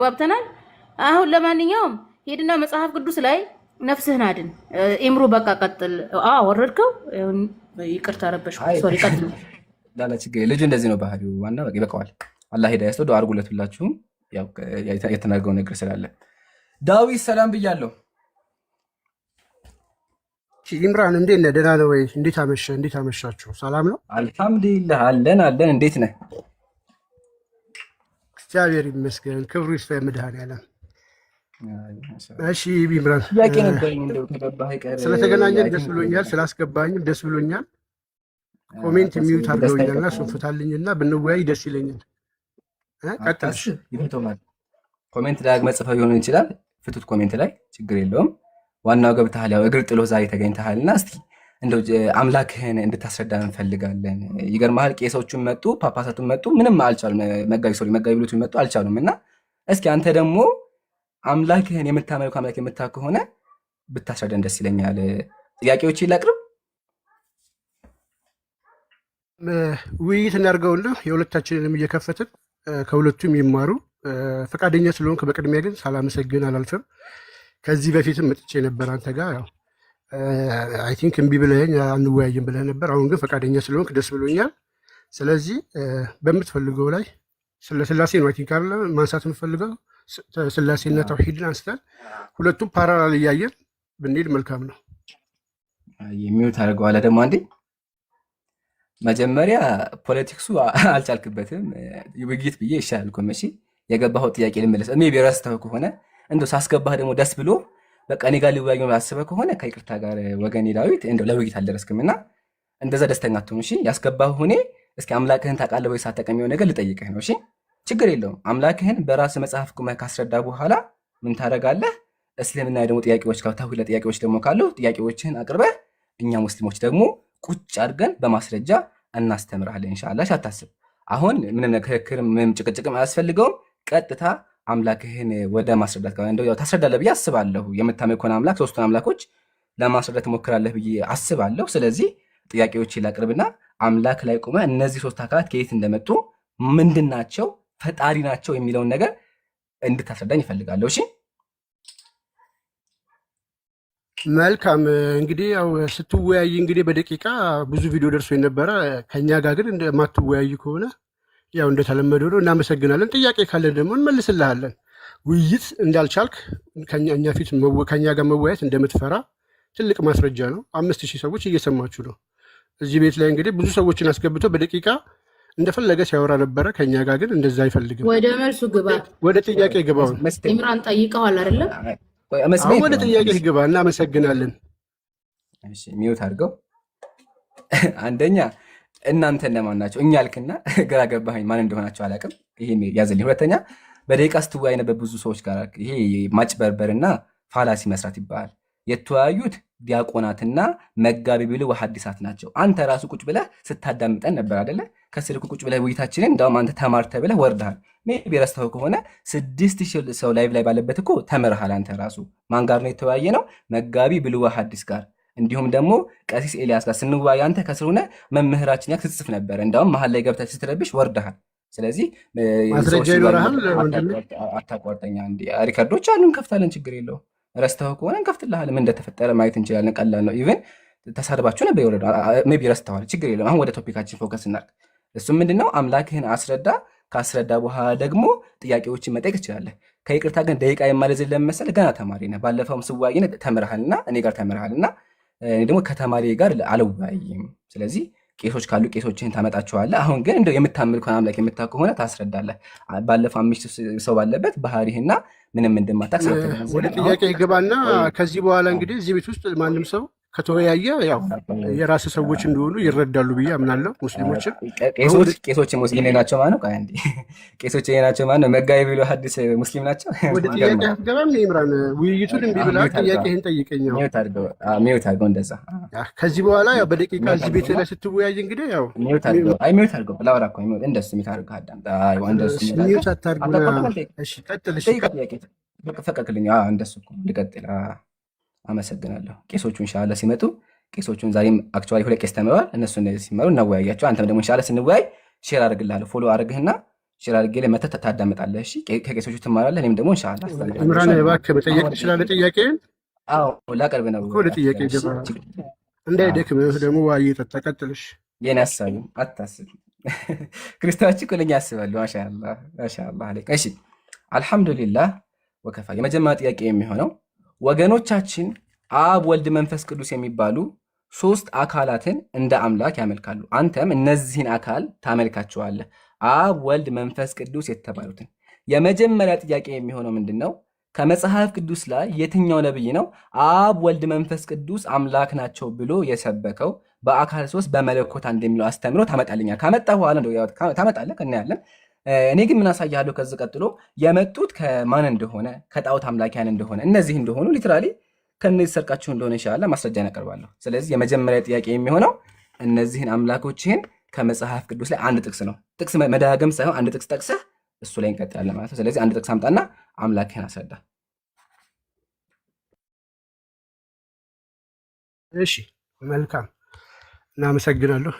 ባብተናል። አሁን ለማንኛውም ሄድና መጽሐፍ ቅዱስ ላይ ነፍስህን አድን። ኢምሩ በቃ ቀጥል። ወረድከው። ይቅርታ ረበሽኩ። ሶሪ ቀጥል። ላላ ችግር ልጁ እንደዚህ ነው ባህሪው። ዋና በቃ ይበቃዋል። አላህ ሂዳያ ይስጠው። ዱዓ አድርጉለት ሁላችሁም። ያው የተናገረው ነገር ስላለ ዳዊት ሰላም ብያለሁ። ኢምራን እንዴት ነህ? ደህና ነው ወይ? እንዴት አመሸ? እንዴት አመሻችሁ? ሰላም ነው? አልሐምዱሊላህ አለን። እንዴት ነህ? እግዚአብሔር ይመስገን። ክብሩ ይስፋ መድኃኔዓለም። እሺ ኢምራን ስለተገናኘን ደስ ብሎኛል። ስላስገባኝም ደስ ብሎኛል። ኮሜንት ሚዩት አድርገውኛልና እሱን ፍታልኝና ብንወያይ ደስ ይለኛል። ቀጥልሽ። ኮሜንት ዳግመ ጽፈው ሊሆን ይችላል። ፍቱት ኮሜንት ላይ ችግር የለውም። ዋናው ገብተሃል። ያው እግር ጥሎ ዛሬ ተገኝተሃልና እስቲ እንደው አምላክህን እንድታስረዳ እንፈልጋለን። ይገርምሃል፣ ቄሶቹን መጡ፣ ፓፓሳቱን መጡ፣ ምንም አልቻሉም። መጋቢ ብሉት መጡ፣ አልቻሉም። እና እስኪ አንተ ደግሞ አምላክህን የምታመልከው አምላክ የምታውቅ ከሆነ ብታስረዳን ደስ ይለኛል። ጥያቄዎች ላቅርብ። ውይይት እናድርገውና የሁለታችንንም እየከፈትን ከሁለቱም ይማሩ። ፈቃደኛ ስለሆንክ በቅድሚያ ግን ሳላመሰግን አላልፍም። ከዚህ በፊትም መጥቼ ነበር አንተ ጋር ያው አይ ቲንክ እምቢ ብለኸኝ አንወያይም ብለህ ነበር። አሁን ግን ፈቃደኛ ስለሆንክ ደስ ብሎኛል። ስለዚህ በምትፈልገው ላይ ስለ ስላሴ ነው አይ ቲንክ አለ ማንሳት የምፈልገው ስላሴና ተውሂድን አንስተን ሁለቱም ፓራላል እያየን ብንሄድ መልካም ነው። የሚውት አድርገዋለ ደግሞ አንዴ መጀመሪያ ፖለቲክሱ አልቻልክበትም ውይይት ብዬ ይሻላል እኮ መቼ የገባኸው ጥያቄ ልመለስ እኔ ቢረስተው ከሆነ እንደው ሳስገባህ ደግሞ ደስ ብሎ በቃ እኔ ጋር ሊወያዩ አስበህ ከሆነ ከይቅርታ ጋር ወገኔ ዳዊት እንደው ለውይይት አልደረስክምና እንደዛ ደስተኛ አትሁን። እሺ ያስገባህ ሆኔ እስኪ አምላክህን ታውቃለህ ወይ ሳትጠቀሚው ነገር ልጠይቅህ ነው። እሺ ችግር የለውም። አምላክህን በራስ መጽሐፍ ቁመህ ካስረዳ በኋላ ምን ታደርጋለህ? እስልምና ደግሞ ጥያቄዎች ተውሂድ ጥያቄዎች ደግሞ ካሉ ጥያቄዎችህን አቅርበህ እኛ ሙስሊሞች ደግሞ ቁጭ አድርገን በማስረጃ እናስተምርሃለን ኢንሻአላህ። አታስብ። አሁን ምንም ክርክር ምንም ጭቅጭቅም አያስፈልገውም። ቀጥታ አምላክህን ወደ ማስረዳት ጋር እንደው ታስረዳለህ ብዬ አስባለሁ። የምታመልከውን አምላክ ሶስቱን አምላኮች ለማስረዳት ትሞክራለህ ብዬ አስባለሁ። ስለዚህ ጥያቄዎች ላቅርብና አምላክ ላይ ቆመ እነዚህ ሶስት አካላት ከየት እንደመጡ ምንድናቸው፣ ፈጣሪ ናቸው የሚለውን ነገር እንድታስረዳኝ ይፈልጋለሁ። እሺ መልካም። እንግዲህ ያው ስትወያይ እንግዲህ በደቂቃ ብዙ ቪዲዮ ደርሶ የነበረ ከኛ ጋር ግን እንደማትወያይ ከሆነ ያው እንደተለመደው ነው። እናመሰግናለን። ጥያቄ ካለን ደግሞ እንመልስልሃለን። ውይይት እንዳልቻልክ እኛ ፊት ከኛ ጋር መወያየት እንደምትፈራ ትልቅ ማስረጃ ነው። 5000 ሰዎች እየሰማችሁ ነው። እዚህ ቤት ላይ እንግዲህ ብዙ ሰዎችን አስገብቶ በደቂቃ እንደፈለገ ሲያወራ ነበረ። ከኛ ጋር ግን እንደዛ አይፈልግም። ወደ መልሱ ግባ፣ ወደ ጥያቄ ግባው። ኢምራን ጠይቀዋል አይደለም? ወደ ጥያቄ ግባ። እናመሰግናለን። እሺ ሚውት አድርገው። አንደኛ እናንተ እነማን ናቸው? እኛ አልክና ግራ ገባኸኝ። ማን እንደሆናቸው አላውቅም። ይሄን ያዘልኝ። ሁለተኛ በደቂቃ ስትወያይ ነበር ብዙ ሰዎች ጋር። ይሄ ማጭበርበርና ፋላሲ መስራት ይባላል። የተወያዩት ዲያቆናትና መጋቢ ብልህ ወሐዲሳት ናቸው። አንተ ራሱ ቁጭ ብለህ ስታዳምጠን ነበር አይደለ? ከስልክ ቁጭ ብለህ ውይይታችንን እንዳውም አንተ ተማርተ ብለህ ወርደሃል። ሜቢ ረስተኸው ከሆነ 6000 ሰው ላይቭ ላይ ባለበት እኮ ተምርሃል። አንተ ራሱ ማን ጋር ነው የተወያየ ነው? መጋቢ ብልህ ወሐዲስ ጋር እንዲሁም ደግሞ ቀሲስ ኤልያስ ጋር ስንወያይ አንተ ከስር ሆነህ መምህራችን ያክ ስትጽፍ ነበር። እንዳውም መሀል ላይ ገብተህ ስትረብሽ ወርደሃል። ስለዚህ ማስረጃ ይኖርሃል። አታቋርጠኛ። ሪከርዶች አሉ፣ እንከፍታለን። ችግር የለውም። ረስተኸው ከሆነ እንከፍትልሃለን። ምን እንደተፈጠረ ማየት እንችላለን። ቀላል ነው። ኢቨን ተሳድባችሁ ነበር ይወረዱ። ሜቢ ረስተዋል። ችግር የለውም። አሁን ወደ ቶፒካችን ፎከስ እናድርግ። እሱም ምንድነው? አምላክህን አስረዳ። ካስረዳ በኋላ ደግሞ ጥያቄዎችን መጠየቅ ትችላለህ። ከይቅርታ ግን ደቂቃ የማልዝል ለመሰለህ ገና ተማሪ ነህ። ባለፈውም ስዋይ ተምርሃልና እኔ ጋር ተምርሃልና እኔ ደግሞ ከተማሪ ጋር አልወያይም። ስለዚህ ቄሶች ካሉ ቄሶችህን ታመጣቸዋለህ። አሁን ግን እንደው የምታመልከውን አምላክ የምታውቅ ከሆነ ታስረዳለህ። ባለፈው 5 ሰው ባለበት ባህሪህና ምንም እንደማታውቅ ወደ ጥያቄ ይገባና ከዚህ በኋላ እንግዲህ እዚህ ቤት ውስጥ ማንም ሰው ከተወያየ ያው የራስ ሰዎች እንደሆኑ ይረዳሉ ብዬ አምናለሁ። ሙስሊሞችን ቄሶች ሙስሊም ናቸው ማለት ነው። አንዴ ቄሶች ናቸው ማለት ነው። መጋቢ ብሎ ሐዲስ ሙስሊም ናቸው። ወደ ጥያቄ አትገባም? ኢምራን ውይይቱን እምቢ ብላ ጥያቄህን ጠይቀኝ። ሚውት አድርገው እንደዛ። ከዚህ በኋላ ያው በደቂቃ እዚህ ቤት ላይ ስትወያይ እንግዲህ ያው ሚውት አድርገው ብላወራ እኮ እንደሱ ሚውት አድርገው አዳም እንደሱ ሚውት አታርጉና። እሺ ቀጥል። እሺ ፈቀቅልኝ። እንደሱ እኮ ልቀጥል። አመሰግናለሁ። ቄሶቹ ኢንሻአላህ ሲመጡ ቄሶቹን ዛሬም አክቹዋሊ 2 ቄስ ተመረዋል። እነሱ ሲመሩ እናወያያቸው። አንተም ደግሞ ኢንሻአላህ ስንወያይ ሼር አድርግልሃለሁ፣ ፎሎ አድርግህና ሼር አድርጌ ላይ መተህ ታዳምጣለህ። እሺ ከቄሶቹ ትማራለህ። እኔም ደግሞ ኢንሻአላህ ኢምራን እባክህ መጠየቅ ትችላለህ። ጥያቄን ላቀርብ ነው ወደ ጥያቄ ገባ እንዳይደክምህ ደግሞ ዋይ ጠጣ። ቀጥልሽ። የኔ ሀሳብ አታስብ። ክርስቲያኖች እኮ ለኛ ያስባሉ። ማሻአላህ ማሻአላህ አለይክ። እሺ አልሐምዱሊላህ ወከፋ። የመጀመሪያ ጥያቄ የሚሆነው ወገኖቻችን አብ፣ ወልድ፣ መንፈስ ቅዱስ የሚባሉ ሶስት አካላትን እንደ አምላክ ያመልካሉ። አንተም እነዚህን አካል ታመልካቸዋለህ፣ አብ፣ ወልድ፣ መንፈስ ቅዱስ የተባሉትን። የመጀመሪያ ጥያቄ የሚሆነው ምንድን ነው? ከመጽሐፍ ቅዱስ ላይ የትኛው ነብይ ነው አብ፣ ወልድ፣ መንፈስ ቅዱስ አምላክ ናቸው ብሎ የሰበከው በአካል ሶስት በመለኮት አንድ የሚለው አስተምሮ ታመጣልኛል? ካመጣ በኋላ ታመጣለህ እናያለን። እኔ ግን ምን አሳያለሁ? ከዚህ ቀጥሎ የመጡት ከማን እንደሆነ ከጣዖት አምላኪያን እንደሆነ እነዚህ እንደሆኑ ሊትራሊ ከነዚህ ሰርቃችሁ እንደሆነ ኢንሻአላህ ማስረጃ ያቀርባለሁ። ስለዚህ የመጀመሪያ ጥያቄ የሚሆነው እነዚህን አምላኮችህን ከመጽሐፍ ቅዱስ ላይ አንድ ጥቅስ ነው፣ ጥቅስ መደጋገም ሳይሆን አንድ ጥቅስ ጠቅሰህ እሱ ላይ እንቀጥላለን ማለት ነው። ስለዚህ አንድ ጥቅስ አምጣና አምላክህን አስረዳ። እሺ መልካም እናመሰግናለሁ።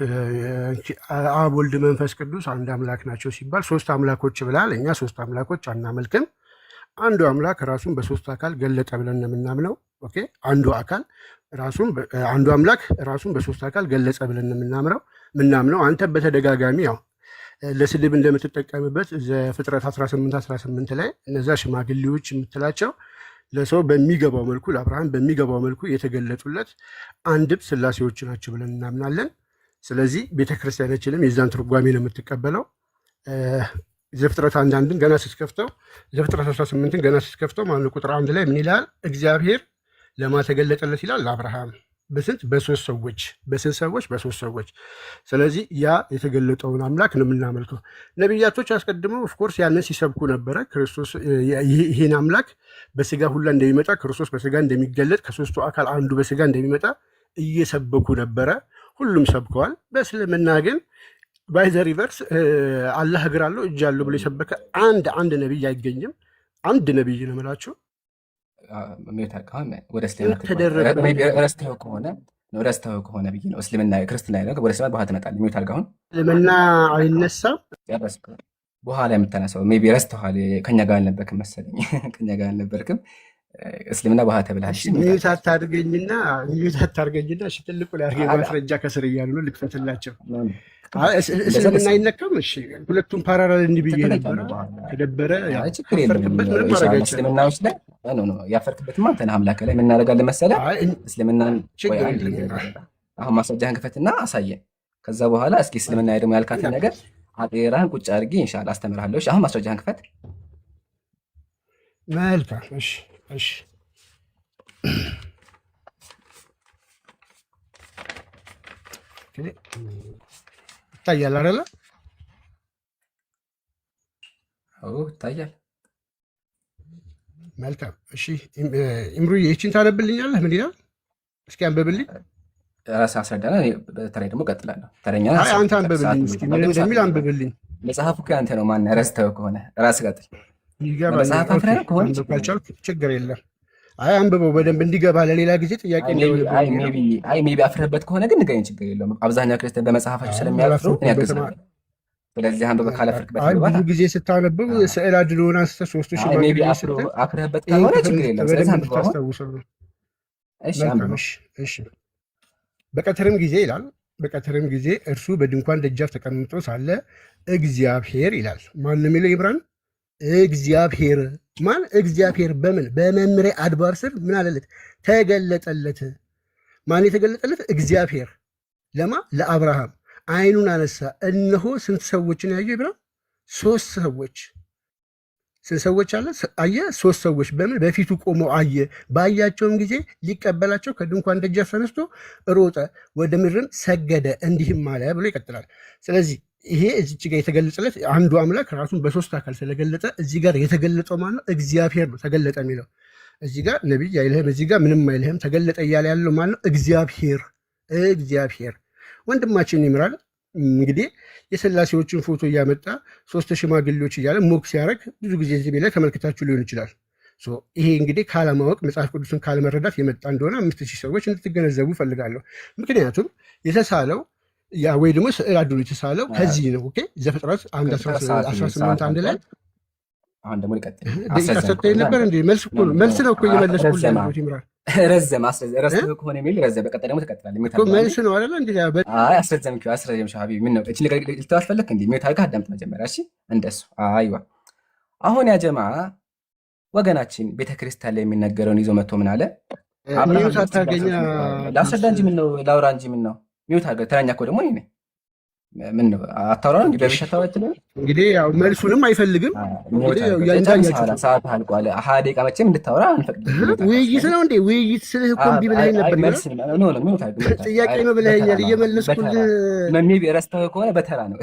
አብ፣ ወልድ፣ መንፈስ ቅዱስ አንድ አምላክ ናቸው ሲባል ሶስት አምላኮች ብላል። እኛ ሶስት አምላኮች አናመልክም። አንዱ አምላክ ራሱን በሶስት አካል ገለጠ ብለን ነው የምናምነው። ኦኬ አንዱ አምላክ ራሱን በሶስት አካል ገለጸ ብለን ነው የምናምነው። አንተ በተደጋጋሚ ያው ለስድብ እንደምትጠቀምበት ዘፍጥረት 18 ላይ እነዛ ሽማግሌዎች የምትላቸው ለሰው በሚገባው መልኩ ለአብርሃም በሚገባው መልኩ የተገለጡለት አንድም ስላሴዎች ናቸው ብለን እናምናለን። ስለዚህ ቤተክርስቲያናችንም የዛን ትርጓሜ ነው የምትቀበለው። ዘፍጥረት 1 ገና ስትከፍተው ዘፍጥረት 18 ገና ስትከፍተው ማነው ቁጥር 1 ላይ ምን ይላል? እግዚአብሔር ለማን ተገለጠለት ይላል? ለአብርሃም። በስንት? በሶስት ሰዎች። በስንት ሰዎች? በሶስት ሰዎች። ስለዚህ ያ የተገለጠውን አምላክ ነው የምናመልከው። ነቢያቶች አስቀድመው ኦፍኮርስ ያንን ሲሰብኩ ነበረ። ክርስቶስ ይሄን አምላክ በስጋ ሁላ እንደሚመጣ፣ ክርስቶስ በስጋ እንደሚገለጥ፣ ከሶስቱ አካል አንዱ በስጋ እንደሚመጣ እየሰበኩ ነበረ። ሁሉም ሰብከዋል። በእስልምና ግን ባይ ዘ ሪቨርስ አላህ እግር አለው እጅ አለው ብሎ የሰበከ አንድ ነቢይ አይገኝም። አንድ ነቢይ ነው የምላቸው ወደ ረስተኸው ከሆነ ብዬ ነው። እስልምና ክርስትና ወደ ስልምና በኋላ ትመጣለህ። ሚዩት አድርገህ አሁን እስልምና አይነሳም። በኋላ የምታነሳው ሜይ ቢ ረስተኸዋል። ከኛ ጋር አልነበርክም መሰለኝ። ከኛ ጋር አልነበርክም። እስልምና በኋላ ተብለሃል። ሚዩት አታድርገኝና ትልቁ ላይ አድርገህ ማስረጃ ከስር እያሉ ነው ልክፈትላቸው። እስልምና አይነካም። እሺ ሁለቱም ፓራራል እንዲህ ብዬ ነበረ። ከደበረ ያፈርክበት ምንም ማድረግ አይቻልም። እስልምናዎች ላይ ያፈርክበትማ አንተ ነህ። አምላክ ላይ ምን እናደርጋለን መሰለህ? እስልምናን አሁን ማስረጃህን ክፈትና አሳየን። ከዛ በኋላ እስኪ እስልምና ደግሞ ያልካትን ነገር አጤራህን ቁጭ አድርጌ ኢንሻአላህ አስተምርሃለሁ። እሺ አሁን ማስረጃህን ክፈት። መልካም። እሺ ይታያል አይደለ? ይታያል። መልካም። እሺ ኢምሩዬ ይህችን ታነብልኛለህ? ምን ይላል? እስኪ አንብብልኝ። ራስህ አስረዳና በተለይ ደግሞ እቀጥላለሁ። ተረኛ አንተ አንብብልኝ እስኪ ምን እንደሚል አንብብልኝ። መጽሐፉ ከአንተ ነው። ማነህ ረስተኸው ከሆነ ራስህ ቀጥል። መጽሐፍ አፍረህ ከሆነ ችግር የለም። አይ አንብበው በደንብ እንዲገባ ለሌላ ጊዜ ጥያቄ ሜይ ቢ አፍረህበት ከሆነ ግን ንገረኝ፣ ችግር የለውም። አብዛኛው ክርስቲያን በመጽሐፋቸው ስለሚያፍሩ እኔ ያግዛለሁ። ስለዚህ አንብበህ ካላፈርክበት ብዙ ጊዜ ስታነብብ ስዕል አድኖን አንስተህ ሶስቱ አፍረህበት ከሆነ ችግር የለም። ስለዚህ ታስታውሰው ነው። እሺ በቀትርም ጊዜ ይላል። በቀትርም ጊዜ እርሱ በድንኳን ደጃፍ ተቀምጦ ሳለ እግዚአብሔር ይላል። ማን ነው የሚለው? ይብራን እግዚአብሔር ማን? እግዚአብሔር በምን? በመምሬ አድባር ስር ምን አለለት? ተገለጠለት። ማን የተገለጠለት? እግዚአብሔር። ለማ? ለአብርሃም። አይኑን አነሳ፣ እነሆ ስንት ሰዎችን ያየ ይብራ? ሶስት ሰዎች። ስንት ሰዎች አለ? አየ? ሶስት ሰዎች። በምን? በፊቱ ቆመው አየ። ባያቸውም ጊዜ ሊቀበላቸው ከድንኳን ደጃፍ ተነስቶ ሮጠ፣ ወደ ምድርም ሰገደ፣ እንዲህም አለ ብሎ ይቀጥላል። ስለዚህ ይሄ እዚች ጋር የተገለጸለት አንዱ አምላክ ራሱን በሶስት አካል ስለገለጠ እዚህ ጋር የተገለጠው ማለት ነው እግዚአብሔር ነው። ተገለጠ የሚለው እዚህ ጋር ነቢይ አይልህም፣ እዚህ ጋር ምንም አይልህም። ተገለጠ እያለ ያለው ማለት ነው እግዚአብሔር። ወንድማችን ይምራል እንግዲህ የሥላሴዎችን ፎቶ እያመጣ ሶስት ሽማግሌዎች እያለ ሞክ ሲያደርግ ብዙ ጊዜ እዚህ ላይ ተመልክታችሁ ሊሆን ይችላል። ይሄ እንግዲህ ካለማወቅ መጽሐፍ ቅዱስን ካለመረዳት የመጣ እንደሆነ 5000 ሰዎች እንድትገነዘቡ ፈልጋለሁ። ምክንያቱም የተሳለው ያ ወይ ደግሞ ስዕል አድሮ የተሳለው ከዚህ ነው። ኦኬ ዘፍጥረት 1:18 አንድ ላይ አሁን ደግሞ ሊቀጥል ደቂቃ ሰጥተኸኝ ነበር እንዴ? መልስ እኮ ነው። መልስ ነው እኮ እየመለስኩልህ ያለሁት ይምራል። ረዘም ረዘም ከሆነ የሚል ረዘም በቀጣይ ደግሞ ትቀጥላለህ እኮ መልስ ነው አይደል? እንዴ አይ አስረዘምሽ ሀቢቢ ምን ነው እቺ ነገር ልትዋሽ ፈለክ እንዴ? ሚውት አድርገህ አዳምጥ መጀመሪያ እሺ። እንደሱ አይዋ አሁን ያ ጀማ ወገናችን ቤተክርስቲያን ላይ የሚነገረውን ይዞ መጥቶ ምን አለ? ሚውት አታገኛ ላስረዳ እንጂ ምን ነው ላውራ እንጂ ምን ነው ሚውት አድርገህ ተራኛ እኮ ደግሞ እኔ ነኝ። ምን ነው አታውራ ነው እንግዲህ በብቻ ታወጥነ እንግዲህ ያው መልሱንም አይፈልግም። እንግዲህ ያው ያንዳኛችሁ ሰዓት አልቋል። ደቂቃ መቼም እንድታወራ አንፈቅድም። ውይይት ነው እንዴ? ውይይት ስልህ እኮ እምቢ ብለኸኝ ነበር። መልስ ነው ነው ሚውት አድርገህ ጥያቄ ነው ብለኸኛል እየመለስኩልህ። ሜቢ ረስተኸው ከሆነ በተራ ነው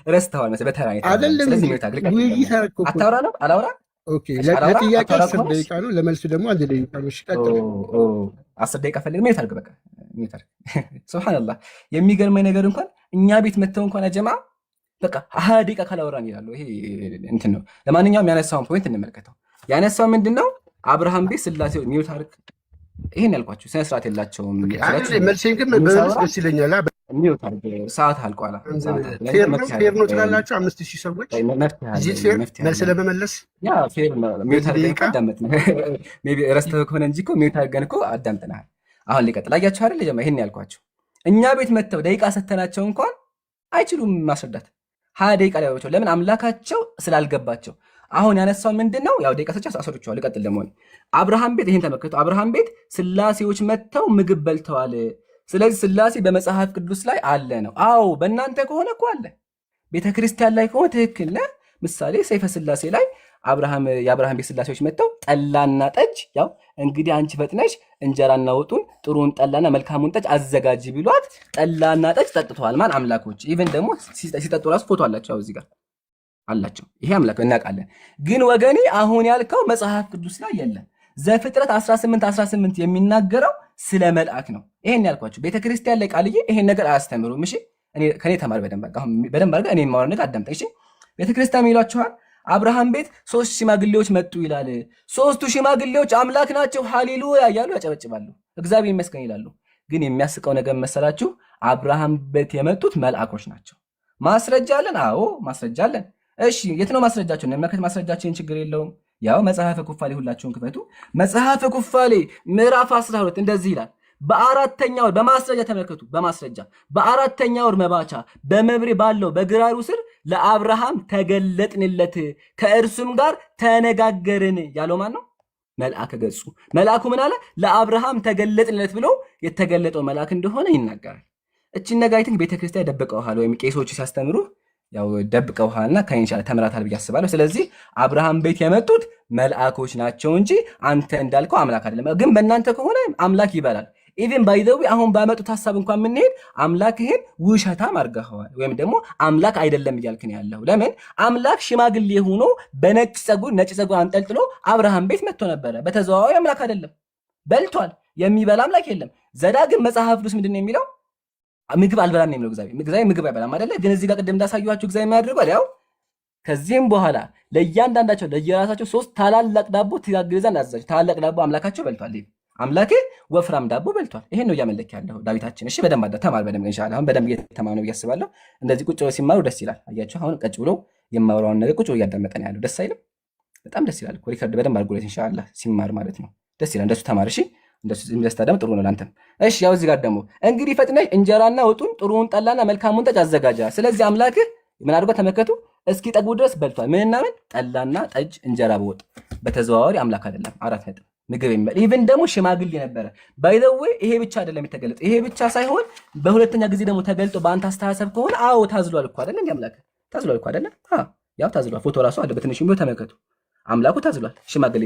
ረስተኸዋል መሰለህ በተራ ነው አይደለም። ስለዚህ ሚውት አድርገህ ውይይት አልኩ እኮ አታውራ ነው አላውራ ኦኬ ለጥያቄ 10 ደቂቃ ነው፣ ለመልስ ደግሞ 1 ደቂቃ ነው። እሺ ቀጥል። 10 ደቂቃ ፈልግ ሚውት አድርገህ በቃ ሚውት አድርገህ። ሱብሃንአላህ የሚገርመኝ ነገር እንኳን እኛ ቤት መተው እንኳን አጀማ በቃ 20 ደቂቃ ካላወራን ይላሉ። ይሄ እንትን ነው። ለማንኛውም ያነሳውን ፖይንት እንመልከተው። ያነሳው ምንድነው? አብርሃም ቤት ስላሴው ሚውት አድርግ። ይሄን ያልኳችሁ ስነ ስርዓት የላቸውም። መልሴን ግን በመልስ ደስ ይለኛል። ሚውት አድርግ። ሰዓት አልቋል። ፌር ነው ትላላችሁ 5000 ሰዎች እዚህ ፌር መልስ ለመመለስ ያ ፌር ነው። ሚውት አድርገን አዳምጥ ነው። ሜቢ ረስተው ከሆነ እንጂ እኮ ሚውት አድርገን እኮ አዳምጠናል። አሁን ሊቀጥል አያችሁ አይደል? ጀማ ይሄን ያልኳችሁ እኛ ቤት መተው ደቂቃ ሰተናቸው እንኳን አይችሉም ማስረዳት 20 ደቂቃ ላይ ወጥቶ ለምን አምላካቸው ስላልገባቸው። አሁን ያነሳው ምንድነው? ያው ደቂቃ ሰጫ አስወርቻለሁ። ልቀጥል ደግሞ አብርሃም ቤት ይሄን ተመልከቱ። አብርሃም ቤት ስላሴዎች መተው ምግብ በልተዋል። ስለዚህ ስላሴ በመጽሐፍ ቅዱስ ላይ አለ ነው። አዎ በእናንተ ከሆነ እኮ አለ። ቤተክርስቲያን ላይ ከሆነ ትክክል ነህ። ምሳሌ ሰይፈ ስላሴ ላይ የአብርሃም ቤት ስላሴዎች መተው ጠላና ጠጅ፣ ያው እንግዲህ አንቺ ፈጥነሽ እንጀራና ወጡን ጥሩን ጠላና መልካሙን ጠጅ አዘጋጅ ቢሏት ጠላና ጠጅ ጠጥተዋል። ማን አምላኮች። ኢቨን ደግሞ ሲጠጡ ራሱ ፎቶ አላቸው። እዚህ ጋር አላቸው። ይሄ አምላክ እናውቃለን። ግን ወገኔ አሁን ያልከው መጽሐፍ ቅዱስ ላይ የለም። ዘፍጥረት 18 የሚናገረው ስለ መልአክ ነው። ይሄን ያልኳችሁ ቤተክርስቲያን ላይ ቃልዬ ይሄን ነገር አያስተምሩም። እሺ ከኔ ተማር በደንብ አድርገህ እኔ የማወራው ነገር አዳምጠኝ። እሺ ቤተክርስቲያን ይሏችኋል አብርሃም ቤት 3 ሽማግሌዎች መጡ ይላል። 3ቱ ሽማግሌዎች አምላክ ናቸው ሃሌሉያ እያሉ ያጨበጭባሉ፣ እግዚአብሔር ይመስገን ይላሉ። ግን የሚያስቀው ነገር መሰላችሁ? አብርሃም ቤት የመጡት መልአኮች ናቸው። ማስረጃ አለን? አዎ ማስረጃ አለን። እሺ የት ነው ማስረጃቸው? እንመልከት። ማስረጃችን ችግር የለውም። ያው መጽሐፈ ኩፋሌ ሁላችሁን ክፈቱ። መጽሐፈ ኩፋሌ ምዕራፍ 12 እንደዚህ ይላል። በአራተኛው ወር በማስረጃ ተመልከቱ። በማስረጃ በአራተኛው ወር መባቻ በመብሬ ባለው በግራሩ ስር ለአብርሃም ተገለጥንለት ከእርሱም ጋር ተነጋገርን ያለው ማን ነው? መልአከ ገጹ። መልአኩ ምን አለ? ለአብርሃም ተገለጥንለት ብሎ የተገለጠው መልአክ እንደሆነ ይናገራል። እቺን ነገር አይተን ቤተክርስቲያን ደብቀውሃል ወይም ቄሶቹ ሲያስተምሩ ያው ደብቀውሃልና ከኢንሻአላህ ተምራታል ብዬ አስባለሁ። ስለዚህ አብርሃም ቤት የመጡት መልአኮች ናቸው እንጂ አንተ እንዳልከው አምላክ አይደለም። ግን በእናንተ ከሆነ አምላክ ይበላል። ኢቭን ባይ ዘ ዌይ አሁን ባመጡት ሐሳብ እንኳን የምንሄድ አምላክህን ውሸታም አድርገኸዋል ወይም ደግሞ አምላክ አይደለም እያልክ ነው ያለው። ለምን አምላክ ሽማግሌ ሆኖ በነጭ ጸጉር አንጠልጥሎ አብርሃም ቤት መጥቶ ነበረ። በተዘዋዋሪ አምላክ አይደለም፣ በልቷል። የሚበላ አምላክ የለም። ዘዳግም መጽሐፍ ቅዱስ ምንድን ነው የሚለው? ምግብ አልበላም ነው የሚለው። እግዚአብሔር ምግብ አይበላም አይደለ? ግን እዚህ ጋር ቅድም እንዳሳየኋችሁ እግዚአብሔር የሚያደርገው ያው ከዚህም በኋላ ለእያንዳንዳቸው ለየራሳቸው 3 ታላላቅ ዳቦ ትጋግር ዘንድ አዘዛቸው። ታላላቅ ዳቦ አምላካቸው በልቷል። አምላኬ ወፍራም ዳቦ በልቷል። ይሄን ነው እያመለክ ያለው ዳዊታችን። እሺ በደንብ ተማር በደንብ ኢንሻአላህ። አሁን በደንብ እየተማሩ ነው እያስባለሁ። እንደዚህ ቁጭ ብለው ሲማሩ ደስ ይላል። አያችሁ አሁን ቀጭ ብሎ የማወራውን ነገር ቁጭ ብሎ እያዳመጠ ነው ያለው። ደስ አይልም? በጣም ደስ ይላል። ሪከርድ በደንብ አድርጎለት ኢንሻአላህ ሲማር ማለት ነው። ደስ ይላል። እንደሱ ተማር። እሺ እንደሱ እንደስታደም ጥሩ ነው ላንተም። እሺ ያው እዚህ ጋር ደግሞ እንግዲህ ፈጥነሽ እንጀራና ወጡን ጥሩውን ጠላና መልካሙን ጠጅ አዘጋጃ። ስለዚህ አምላክህ ምን አድርጎ ተመከቱ እስኪ ጠግቡ ድረስ በልቷል። ምንና ምን? ጠላና ጠጅ እንጀራ በወጥ። በተዘዋዋሪ አምላክ አይደለም። 4 ነጥብ ምግብ የሚበል ኢቭን ደግሞ ሽማግሌ ነበረ። ባይ ዘ ዌይ ይሄ ብቻ አይደለም የተገለጠ። ይሄ ብቻ ሳይሆን በሁለተኛ ጊዜ ደግሞ ተገልጦ በአንተ አስተሳሰብ ከሆነ አዎ ታዝሏል እኮ አይደል? እንዴ አምላክ ታዝሏል እኮ አይደል? ያው ታዝሏል። ፎቶ ራሱ አለ በትንሹ ቢሆን ተመልከቱ። አምላኩ ታዝሏል። ሽማግሌ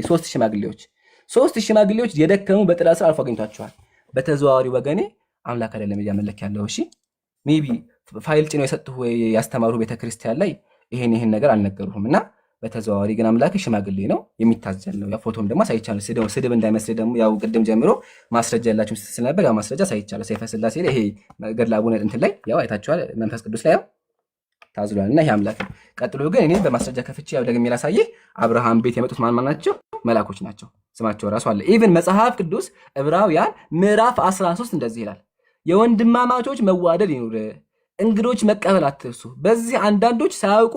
3 ሽማግሌዎች የደከሙ በጥላ ስር አልፎ አግኝቷቸዋል። በተዘዋዋሪ ወገኔ አምላክ አይደለም እያመለክ ያለው። እሺ ሜቢ ፋይል ጭነው የሰጡህ ወይ ያስተማሩ ቤተክርስቲያን ላይ ይሄን ነገር አልነገሩህም እና በተዘዋዋሪ ግን አምላክ ሽማግሌ ነው፣ የሚታዘል ነው። ያው ፎቶም ደግሞ ሳይቻለው ስድብ እንዳይመስል ደግሞ ያው ቅድም ጀምሮ ማስረጃ ያላችሁ ስለነበር ያው ማስረጃ ሳይቻለው ሰይፈ ስላሴ ላይ ይሄ ገድለ አቡነ እንትን ላይ ያው አይታችኋል። መንፈስ ቅዱስ ላይ ያው ታዝሏል እና ይሄ አምላክ ነው። ቀጥሎ ግን እኔ በማስረጃ ከፍቼ ያው ደግሜ ላሳይህ። አብርሃም ቤት የመጡት ማን ናቸው? መላኮች ናቸው። ስማቸው ራሱ አለ። ኢቭን መጽሐፍ ቅዱስ ዕብራውያን ምዕራፍ 13 እንደዚህ ይላል፣ የወንድማማቾች መዋደድ ይኑር፣ እንግዶች መቀበል አትርሱ። በዚህ አንዳንዶች ሳያውቁ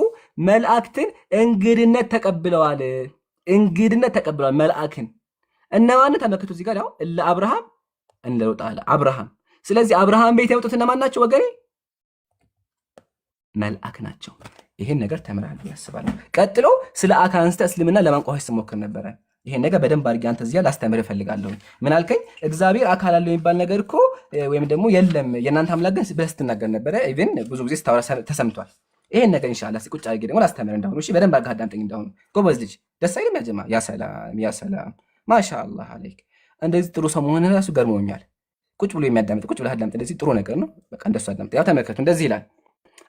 መላእክትን እንግድነት ተቀብለዋል። እንግድነት ተቀብለዋል መላእክን። እነማንን ተመልከቱ እዚህ ጋር ያው ለአብርሃም እንለውጣለ አብርሃም። ስለዚህ አብርሃም ቤት የወጡት እነማን ናቸው ወገኔ? መልአክ ናቸው። ይሄን ነገር ተምራለህ ያስባለሁ። ቀጥሎ ስለ አካል አንስተ እስልምና ለማንቋሽ ስሞክር ነበረ። ይሄን ነገር በደንብ አድርጌ አንተ እዚያ ላስተምር እፈልጋለሁ። ምን አልከኝ? እግዚአብሔር አካል አለው የሚባል ነገር እኮ ወይም ደግሞ የለም የእናንተ አምላክ ግን ብለህ ስትናገር ነበረ። ኢቭን ብዙ ጊዜ ስታወራ ተሰምቷል። ይሄን ነገር ኢንሻአላህ ቁጭ አድርጌ ደግሞ ላስተምር እንደሆነ። እሺ በደንብ አድርገህ አዳምጠኝ እንደሆነ። ጎበዝ ልጅ ደስ አይልም? ያ ጀማ ያ ሰላም ያ ሰላም ማሻአላህ አለይክ። እንደዚህ ጥሩ ሰው መሆን ራሱ ገርሞኛል። ቁጭ ብሎ የሚያዳምጥ ቁጭ ብለህ አዳምጥ። እንደዚህ ጥሩ ነገር ነው። በቃ እንደሱ አዳምጥ። ያው ተመልከቱ፣ እንደዚህ ይላል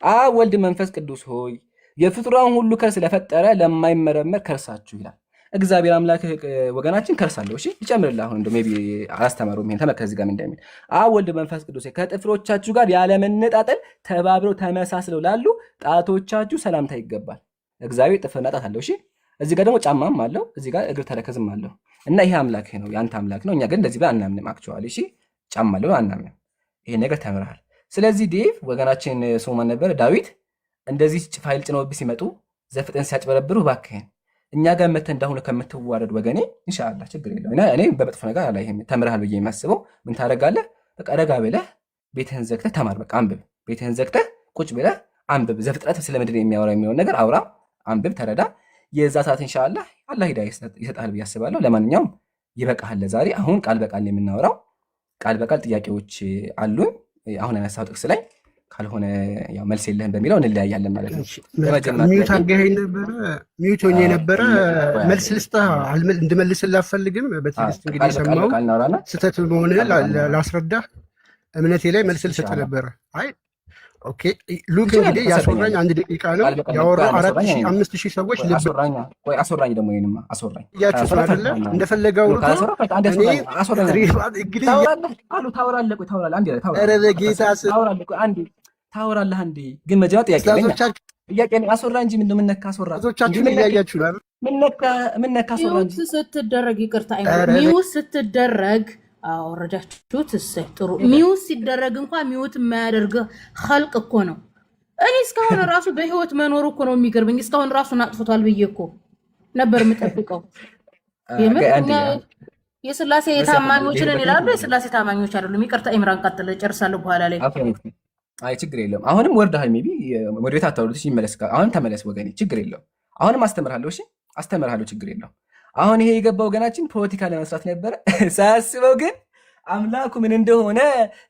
አብ ወልድ መንፈስ ቅዱስ ሆይ የፍጡራን ሁሉ ከርስ ስለፈጠረ ለማይመረመር ከርሳችሁ ይላል። እግዚአብሔር አምላክ ወገናችን ከርሳለሁ። እሺ ይጨምርልህ። አሁን እንደው ሜቢ አላስተማሩም። ይሄን ተመልከት እዚህ ጋር ምን እንደሚል አብ ወልድ መንፈስ ቅዱስ ከጥፍሮቻችሁ ጋር ያለመነጣጠል ተባብረው ተመሳስለው ላሉ ጣቶቻችሁ ሰላምታ ይገባል። እግዚአብሔር ጥፍርና ጣት አለው። እሺ እዚህ ጋር ደግሞ ጫማም አለው። እዚህ ጋር እግር ተረከዝም አለው እና ይሄ አምላክ ነው፣ ያንተ አምላክ ነው። እኛ ግን እንደዚህ ብለን አናምንም። አክቹዋሊ እሺ ጫማ አለው አናምንም። ይሄ ነገር ተምረሃል። ስለዚህ ዴቭ ወገናችን ስሙ ማን ነበር? ዳዊት እንደዚህ ፋይል ጭነውብህ ሲመጡ ዘፍጥን ሲያጭበረብሩ እባክህን እኛ ጋር መተህ እንዳሁን ከምትዋረድ ወገኔ ኢንሻአላህ ችግር የለውም። እኔ በመጥፎ ነገር አላይህም። ተምረሃል ብዬ የማስበው ምን ታደርጋለህ? በቃ ረጋ ብለህ ቤትህን ዘግተህ ተማር። በቃ አንብብ። ቤትህን ዘግተህ ቁጭ ብለህ አንብብ። ዘፍጥረት ስለምንድን ነው የሚያወራው የሚሆን ነገር አውራ፣ አንብብ፣ ተረዳ። የዛ ሰዓት ኢንሻአላህ አላህ ሂዳያ ይሰጣል ብዬ አስባለሁ። ለማንኛውም ይበቃሃል ለዛሬ። አሁን ቃል በቃል የምናወራው ቃል በቃል ጥያቄዎች አሉን። አሁን ያነሳው ጥቅስ ላይ ካልሆነ ያው መልስ የለህም በሚለው እንለያያለን ማለት ነው። ሚዩት አድርገኸኝ ነበረ፣ ሚዩት ሆኜ ነበረ። መልስ ልስጥህ እንድመልስልህ አልፈልግም። በትዕግስት እንግዲህ የሰማው ስህተት መሆንህን ላስረዳህ እምነቴ ላይ መልስ ልሰጥህ ነበረ። አይ ኦኬ ሉክ እንግዲህ ያስወራኝ 1 ደቂቃ ነው ያወራው። 4000 5000 ሰዎች ልብ አስወራኝ ደግሞ ይሄንማ አስወራኝ ያችሁ አይደለ እንደፈለገው ነው። ታወራለህ አንዴ ግን መጀመሪያ ጥያቄ ነው። አስወራ እንጂ ምን ነካ? አስወራ ዞቻችሁ እያያችሁ ነው። ምን ነካ? አስወራ እንጂ ስትደረግ ይቅርታ ሚውት ስትደረግ አወረዳችሁት። እሰይ ጥሩ። ሚውት ሲደረግ እንኳን ሚውት የማያደርግ ኸልቅ እኮ ነው። እኔ እስካሁን ራሱ በህይወት መኖሩ እኮ ነው የሚገርመኝ። እስካሁን ራሱን አጥፍቷል ብዬ እኮ ነበር የምጠብቀው። የስላሴ ታማኞችን ይላሉ። የስላሴ ታማኞች አይደሉም። ይቅርታ ኢምራን ቀጥል፣ ጨርሳለሁ በኋላ ላይ። አይ ችግር የለውም። አሁንም ወርደሃል። ሜቢ ወዴት አታወሩት? ይመለስ። አሁን ተመለስ ወገኔ፣ ችግር የለውም። አሁንም አስተምርሃለሁ። እሺ አስተምርሃለሁ፣ ችግር የለውም። አሁን ይሄ የገባ ወገናችን ፖለቲካ ለመስራት ነበረ ሳያስበው፣ ግን አምላኩ ምን እንደሆነ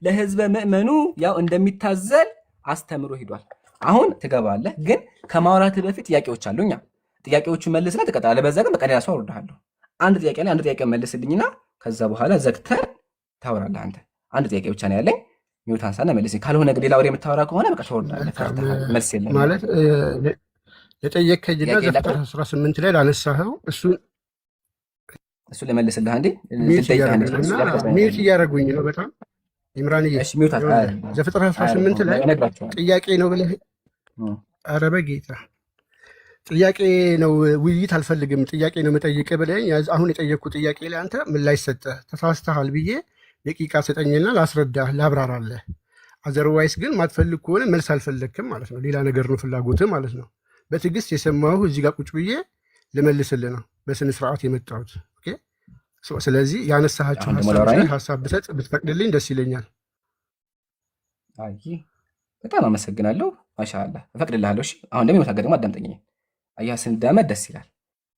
ለህዝበ ምእመኑ ያው እንደሚታዘል አስተምሮ ሄዷል። አሁን ትገባለህ፣ ግን ከማውራት በፊት ጥያቄዎች አሉኛ። ጥያቄዎቹ መልስና ትቀጥላለህ። በዛ ግን በቀላሉ ሰው አወርድሃለሁ። አንድ ጥያቄ መልስልኝና ከዛ በኋላ ዘግተን ታወራለህ። አንተ አንድ ጥያቄ ብቻ ነው ያለኝ። ሚውት አንሳና መልስኝ። ካልሆነ ግን ሌላ ወሬ የምታወራ ከሆነ በቃ ታወርዳለህ። መልስ የለም ማለት የጠየከኝና ዘፍጥረት 18 ላይ ላነሳኸው እሱ ለመልስልህ አንዴ ሚውት እያደረጉኝ ነው በጣም ኢምራንዬ። ዘፍጥረት 18 ላይ ጥያቄ ነው ብለህ ኧረ በጌታ ጥያቄ ነው ውይይት አልፈልግም ጥያቄ ነው መጠየቅ ብለኝ አሁን የጠየቅኩ ጥያቄ ላይ አንተ ምላሽ ሰጠህ። ተሳስተሃል ብዬ ደቂቃ ሰጠኝና ላስረዳህ ላብራራለህ። አዘርዋይስ ግን ማትፈልግ ከሆነ መልስ አልፈለግክም ማለት ነው። ሌላ ነገር ነው ፍላጎትህ ማለት ነው። በትዕግስት የሰማሁ እዚህ ጋር ቁጭ ብዬ ልመልስልህ ነው በስነ ስርዓት የመጣሁት። ስለዚህ ያነሳሃቸው ሀሳብ ብሰጥ ብትፈቅድልኝ ደስ ይለኛል። በጣም አመሰግናለሁ። ማሻአላህ እፈቅድልሃለሁ። እሺ አሁን ደግሞ የመታገድ ደግሞ አዳምጠኝ። አያህ ስንዳመድ ደስ ይላል።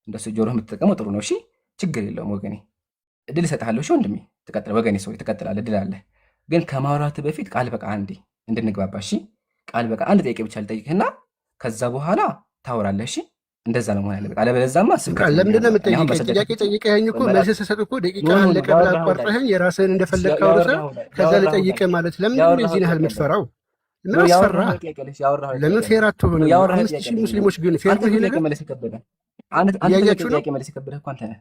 እንደሱ ጆሮህ የምትጠቀመው ጥሩ ነው። እሺ ችግር የለውም ወገኔ፣ እድል እሰጥሃለሁ። እሺ ወንድሜ ትቀጥል፣ ወገኔ ሰው ትቀጥላለህ፣ እድል አለ። ግን ከማውራት በፊት ቃል በቃ አንዴ እንድንግባባ እሺ። ቃል በቃ አንድ ጥያቄ ብቻ ልጠይቅህና ከዛ በኋላ ታወራለህ። እሺ እንደዛ ነው መሆን ያለበት። አለበለዚያማ ለምንድን ነው የምትጠይቀኝ? ጥያቄ ጠይቀኸኝ እኮ መልስ ስሰጥ እኮ ደቂቃ አለቀ ብለህ አቋርጠኸኝ የራስህን እንደፈለግህ አውርተህ ከዛ ልጠይቅህ ማለት ለምንድን ነው የዚህን ያህል የምትፈራው? ምን አስፈራህ? ለምን ፌር አትሆንም? 5000 ሙስሊሞች ግን ፌር ነው ይሄ ነገር? እያያችሁ ነው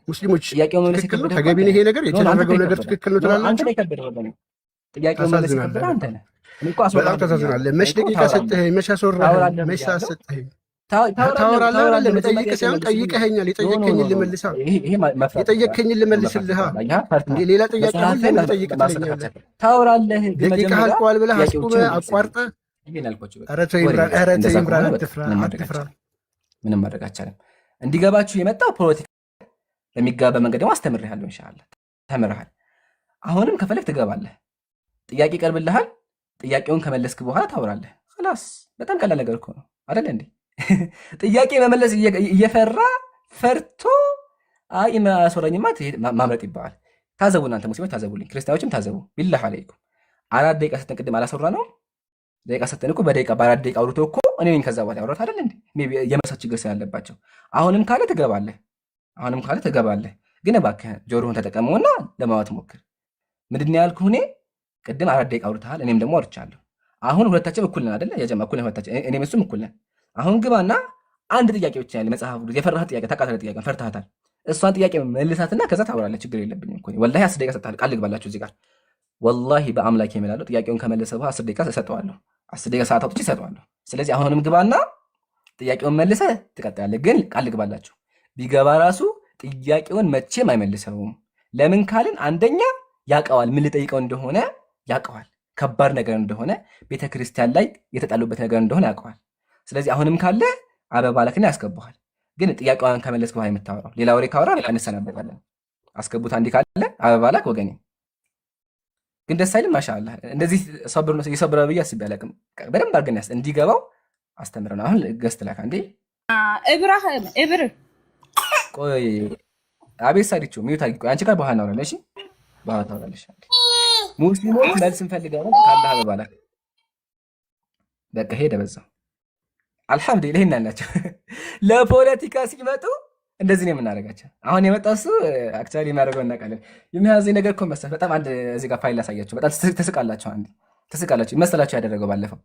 ሙስሊሞች ትክክል ነው ተገቢ ነው ይሄ ነገር የተደረገው ነገር ትክክል ነው ትላላችሁ? በጣም ታሳዝናለህ። መች ደቂቃ ሰጠኸኝ? መች አስወራኸኝ? መች ሰዓት ሰጠኸኝ? ታወራለህ አይደለም? መጠየቅ ሳይሆን ጠይቀኸኛል። የጠየቀኝን ልመልሳ የጠየቀኝን ልመልስልሃ። ሌላ ጥያቄ ሁሉ ጠይቅ ትለኛለህ። ታወራለህ። ደቂቃ አልቀዋል ብለህ አስቁመህ አቋርጠህ ይሄን ያልኳችሁ በቃ ኧረ ተው ኢምራን፣ ኧረ ተው ኢምራን፣ አትፍራ አትፍራ። ምንም ማድረግ አይቻልም። እንዲገባችሁ የመጣው ፖለቲካ በሚገባ መንገድ ደግሞ አስተምርሃለሁ። ኢንሻአላህ ተምርሃል። አሁንም ከፈለክ ትገባለህ። ጥያቄ ይቀርብልሃል። ጥያቄውን ከመለስክ በኋላ ታወራለህ። خلاص በጣም ቀላል ነገር እኮ ነው አይደል እንዴ? ጥያቄ መመለስ እየፈራ ፈርቶ አይ ማሰረኝማ ማምረጥ ይባላል። ታዘቡ፣ እናንተ ሙስሊሞች ታዘቡልኝ፣ ክርስቲያኖችም ታዘቡ። ቢላህ አለይኩም 4 ደቂቃ ሰተን ቅድም አላሰራ ነው ደቂቃ ሰተን እኮ በደቂቃ በ4 ደቂቃ አውርቶ እኮ እኔ ነኝ ከዛ በኋላ ያወራሁት አይደል እንዴ? ሜቢ የመሳት ችግር ስላለባቸው አሁንም ካለ ትገባለህ፣ አሁንም ካለ ትገባለህ። ግን እባክህ ጆሮህን ተጠቀመውና ለማዋት ሞክር። ምንድን ነው ያልኩህ? እኔ ቅድም 4 ደቂቃ አውርተሃል፣ እኔም ደግሞ አውርቻለሁ። አሁን ሁለታችን እኩል ነን አይደል? ያጀማ እኩል ነን ሁለታችን፣ እኔም እሱም እኩል ነን። አሁን ግባና አንድ ጥያቄ ብቻ ያለ መጽሐፍ የፈራህ ጥያቄ ታቃተለ ጥያቄ ፈርታታል። እሷን ጥያቄ መልሳትና ከዛ ታወራለህ። ችግር የለብኝም እኮ ወላሂ 10 ደቂቃ ሰጥተሃል። ቃል ልግባላችሁ እዚህ ጋር ወላሂ በአምላክ የምላለው ጥያቄውን ከመለሰ በኋላ 10 ደቂቃ ሰጠዋለሁ። 10 ደቂቃ ሰዓት አውጥቼ ሰጠዋለሁ። ስለዚህ አሁንም ግባና ጥያቄውን መልሰህ ትቀጥላለህ። ግን ቃል ልግባላችሁ ቢገባ ራሱ ጥያቄውን መቼም አይመልሰውም። ለምን ካልን አንደኛ ያቀዋል፣ ምን ልጠይቀው እንደሆነ ያቀዋል፣ ከባድ ነገር እንደሆነ ቤተክርስቲያን ላይ የተጣሉበት ነገር እንደሆነ ያቀዋል። ስለዚህ አሁንም ካለ አበባ ላክና ያስገባዋል። ግን ጥያቄዋን ከመለስ በኋላ የምታወራው ሌላ ወሬ ካወራ እንሰናበታለን። አስገቡት አንዲ ካለ አበባ ላክ ወገኔ። ግን ደስ አይልም? ማሻአላህ እንደዚህ ሰብር ነው የሰብረ ብዬ አስቤ አላውቅም። በደንብ አድርገን እንዲገባው አስተምረን። አሁን ገስት ላክ አንዴ ኢብራሂም ኢብር ቆይ አቤት ሳዲቹ ሚዩት አድርጊ። ቆይ አንቺ ጋር በኋላ እናወራለን። እሺ በኋላ ታወራለሽ። ሙስሊሞች መልስ እንፈልጋለን ካለ አበባ ላክ። በቃ ሄደ በዛው። አልሐምዱሊላህ ይሄን ያላቸው ለፖለቲካ ሲመጡ እንደዚህ ነው የምናደርጋቸው። አሁን የመጣው እሱ አክቹአሊ የሚያደርገው እናውቃለን። የሚያዘኝ ነገር እኮ መሰለህ በጣም አንድ እዚህ ጋር ፋይል ላሳያችሁ። በጣም ትስቃላችሁ። አንዴ ትስቃላችሁ ይመስላችሁ ያደረገው ባለፈው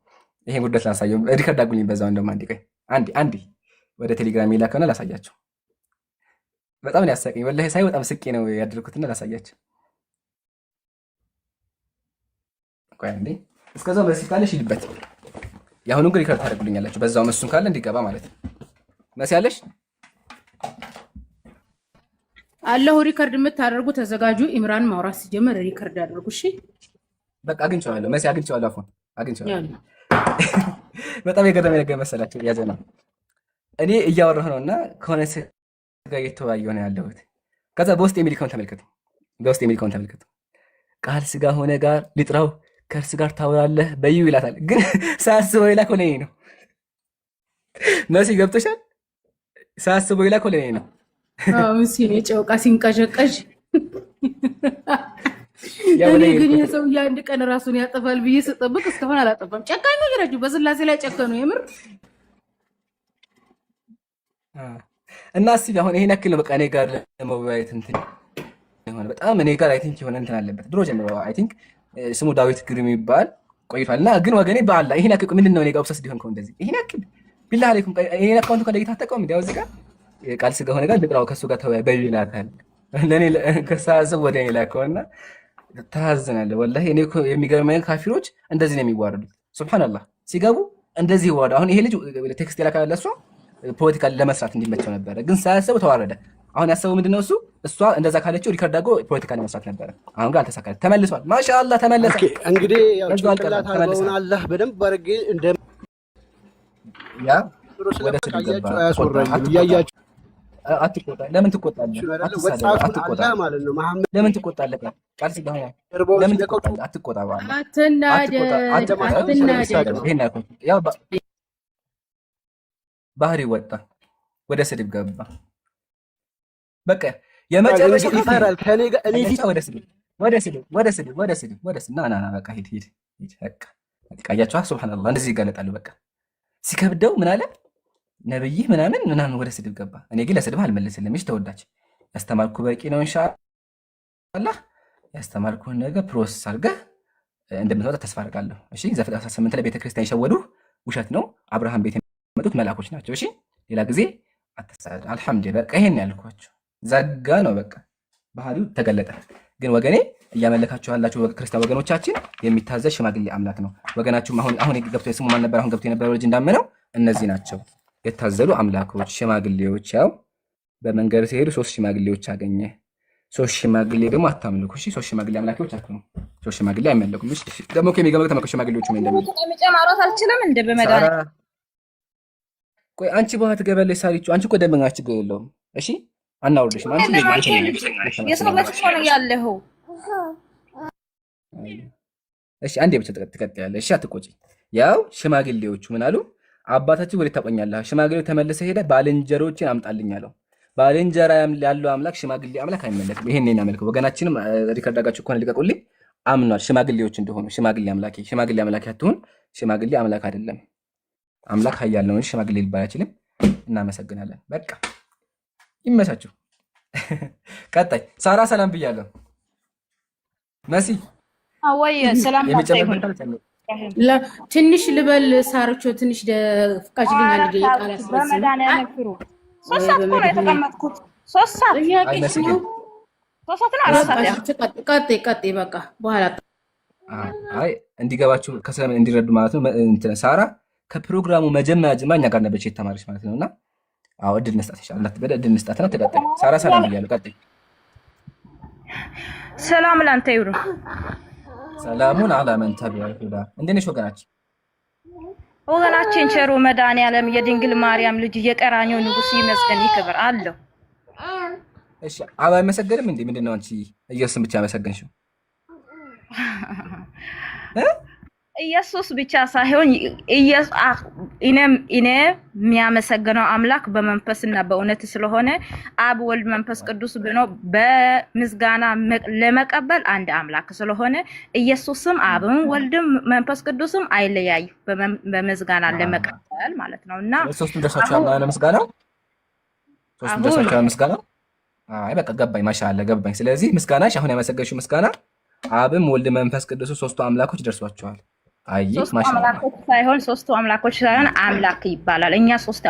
ይሄን ጉዳይ ላሳየው። ሪከርድ አድርጉልኝ በዛው እንደውም አንዴ ቆይ አንዴ ወደ ቴሌግራም ይላከውና ላሳያችሁ። በጣም ነው ያሳቀኝ ወላሂ ሳይ በጣም ስቄ ነው ያደረኩትና ላሳያችሁ። ቆይ አንዴ እስከዛው በዚህ ካለሽ ይልበት ያሁኑ ግን ሪከርድ ታደርጉልኛላችሁ በዛው እሱን ካለ እንዲገባ ማለት ነው። መሲ ያለሽ አለሁ ሪከርድ የምታደርጉ ተዘጋጁ። ኢምራን ማውራት ሲጀምር ሪከርድ አድርጉ። እሺ በቃ አግኝቼዋለሁ። መሲ አግኝቼዋለሁ። አፎን አግኝቼዋለሁ። በጣም የገረመኝ ነገር መሰላችሁ ያዘና እኔ እያወራሁ ነውና ከሆነ ጋር እየተወያየሁ ነው ያለሁት። ከዛ በውስጥ የሚልከውን ተመልከቱ። ቃል ስጋ ሆነ ጋር ልጥራው ከእርስ ጋር ታወራለህ በዩ ይላታል። ግን ሳያስበው የላከው ለእኔ ነው። መሲ ገብቶሻል? ሳያስበው የላከው ለእኔ ነው። ምስኪን የጨውቃ ሲንቀዠቀዥ እኔ ግን የሰውዬ አንድ ቀን ራሱን ያጠፋል ብዬ ስጠብቅ እስካሁን አላጠፋም። ጨካኝ ነው ይረጁ በስላሴ ላይ ጨከኑ የምር እና እስኪ አሁን ይሄን ያክል ነው በቃ እኔ ጋር ለመወያየት እንትን የሆነ በጣም እኔ ጋር አይ ቲንክ የሆነ እንትን አለበት። ድሮ ጀምሮ አይ ቲንክ ስሙ ዳዊት ግርም የሚባል ቆይቷል። እና ግን ወገኔ በአላ ይሄን ያክል ምንድን ነው እኔ ጋር ኦብሰስ ሊሆን ከሆነ እንደዚህ ይሄን ያክል ቢላህ አለይኩም ይሄን አካውንቱ ከለይታ ተቀው እንዴ እዚህ ጋር ቃል ስጋ ሆነ ጋር ልጥራው ከሱ ጋር ተወያይ በዩ ይላታል። ለኔ ከሳዘብ ወደ እኔ ላከውና ታዝናለህ ወላሂ። እኔ እኮ የሚገርመኝ ካፊሮች እንደዚህ ነው የሚዋረዱት። ሱብሃንአላህ ሲገቡ እንደዚህ ይዋረዱ። አሁን ይሄ ልጅ ቴክስት ያላካለ ለሷ ፖለቲካ ለመስራት እንዲመቸው ነበረ፣ ግን ሳያሰቡ ተዋረደ። አሁን ያሰበው ምንድነው እሷ እንደዛ ካለችው ሪከርድ አድርጎ ፖለቲካ ለመስራት ነበረ። አሁን ጋር አልተሳካለ፣ ተመልሷል። ማሻአላህ ተመለሰ። እንግዲህ ያው ጭንቅላት አርገውን አላህ በደንብ አድርጌ እንደ ያ ወደ ስድብ አያስወራኝም። እያያችሁ አትቆጣ። ለምን ትቆጣለህ? አትቆጣ ማለት ነው። መሐመድ ለምን ትቆጣለህ? ቃል ሲጋር ለምን ትቆጣለህ? አትቆጣ ማለት አትናደድ። ይሄን ያው ባህሪ ወጣ፣ ወደ ስድብ ገባ። በቃ የመጨረሻ ይፈራል ከኔ ጋር እኔ ፊት ወደ ስድብ ና በቃ ሂድ በቃ አያችኋ። ሱብሃንአላህ እንደዚህ ይጋለጣሉ። በቃ ሲከብደው ምን አለ ነብይህ ምናምን ወደ ስድብ ገባ። እኔ ግን ለስድብ አልመልስልም። እሺ ተወዳጅ ያስተማርኩ በቂ ነው። ኢንሻአላህ ያስተማርኩህን ነገር ፕሮሰስ አድርገህ እንደምትወጣ ተስፋ አደርጋለሁ። እሺ ዘፍጥረት 18 ላይ ቤተክርስቲያን የሸወዱህ ውሸት ነው። አብርሃም ቤት የመጡት መልአኮች ናቸው። እሺ ሌላ ጊዜ አትሳድ። አልሐምዱሊላህ በቃ ይሄን ያልኳችሁ ዘጋ ነው። በቃ ባህሪው ተገለጠ። ግን ወገኔ እያመለካችሁ ያላችሁ ክርስቲያን ወገኖቻችን የሚታዘዝ ሽማግሌ አምላክ ነው። ወገናችሁም አሁን ገብቶ ስሙ ማን ነበር? አሁን ገብቶ የነበረው ልጅ እንዳመነው እነዚህ ናቸው የታዘሉ አምላኮች ሽማግሌዎች። ያው በመንገድ ሲሄዱ 3 ሽማግሌዎች አገኘ። ሶስት ሽማግሌ ደግሞ አታምልኩ። እሺ ሶስት ሽማግሌ አምላኪዎች አትሁኑ። ሶስት ሽማግሌ አይመለኩም። እሺ ደግሞ ከሚገመግ ተመከ ሽማግሌዎቹ ምን እንደሚሉ ተቀምጬ ማውራት አልችልም እንደ በመዳን ቆይ አንቺ በኋላ ትገበለሽ ሳሪቹ አንቺ እኮ ደመኛ ችግር የለውም። እሺ አናውርድሽም። አንቺ የሰው ልጅ እኮ ነው ያለኸው። እሺ አንዴ ብቻ ትቀጥያለሽ። እሺ አትቆጪ። ያው ሽማግሌዎቹ ምን አሉ? አባታችን ወዴት ታቆኛለህ? ሽማግሌው ተመለሰ ሄደ ባልንጀሮችን አምጣልኝ አለው። ባልንጀራ ያለው አምላክ ሽማግሌ አምላክ አይመለክም። ይሄን ነው ያመልከው። ወገናችንም ሪከርድ አድርጋችሁ እኮ ልቀቁልኝ። አምኗል ሽማግሌዎች እንደሆኑ። ሽማግሌ አምላክ አትሁን። ሽማግሌ አምላክ አይደለም። አምላክ ኃያል ነው እንጂ ሽማግሌ ሊባል አይችልም። እናመሰግናለን። በቃ ይመቻችሁ። ቀጣይ ሳራ ሰላም ብያለሁ። መሲ ወይ ሰላም ትንሽ ልበል ሳርቾ ትንሽ ፍቃጅልኛ ልጅ ይቃላስ በመዳን ያነፍሩ 3 ሰዓት ነው የተቀመጥኩት። 3 ሰዓት ጥያቄሽ ነው። 3 ሰዓት ነው። ቀጥይ በቃ በኋላ አይ እንዲገባችሁ ከሰላም እንዲረዱ ማለት ነው። እንትን ሳራ ከፕሮግራሙ መጀመሪያ ጀምራ እኛ ጋር ነበረች የተማረች ማለት ነውና አዎ እድል መስጠት ይችላል። እድል መስጠትና ተቀጥል። ሳራ ሰላም ብያለሁ። ቀጥይ። ሰላም ላንተ ይሁን። ሰላሙን አላመን ተብያለሁ። እንዴት ነሽ ወገናችን? ቸሩ መድኃኒዓለም የድንግል ማርያም ልጅ የቀራኔው ንጉሥ ይመስገን ይክበር አለው። እሺ አባ አይመሰገንም እንዴ? ምንድነው አንቺ ኢየሱስን ብቻ ያመሰገንሽው? ኢየሱስ ብቻ ሳይሆን እኔ የሚያመሰግነው አምላክ በመንፈስና በእውነት ስለሆነ አብ ወልድ መንፈስ ቅዱስ ብሎ በምስጋና ለመቀበል አንድ አምላክ ስለሆነ ኢየሱስም አብም ወልድም መንፈስ ቅዱስም አይለያዩ በምስጋና ለመቀበል ማለት ነውና ሶስቱም ደርሳቸው ለምስጋናው አይ በቃ ገባኝ። ማሻአላ ገባኝ። ስለዚህ ምስጋናሽ አሁን ያመሰገንሽው ምስጋና አብም ወልድ መንፈስ ቅዱስ ሶስቱ አምላኮች ደርሷቸዋል። አይ ማሻአላ ሶስቱ አምላኮች ሳይሆን አምላክ ይባላል። እኛ ሶስት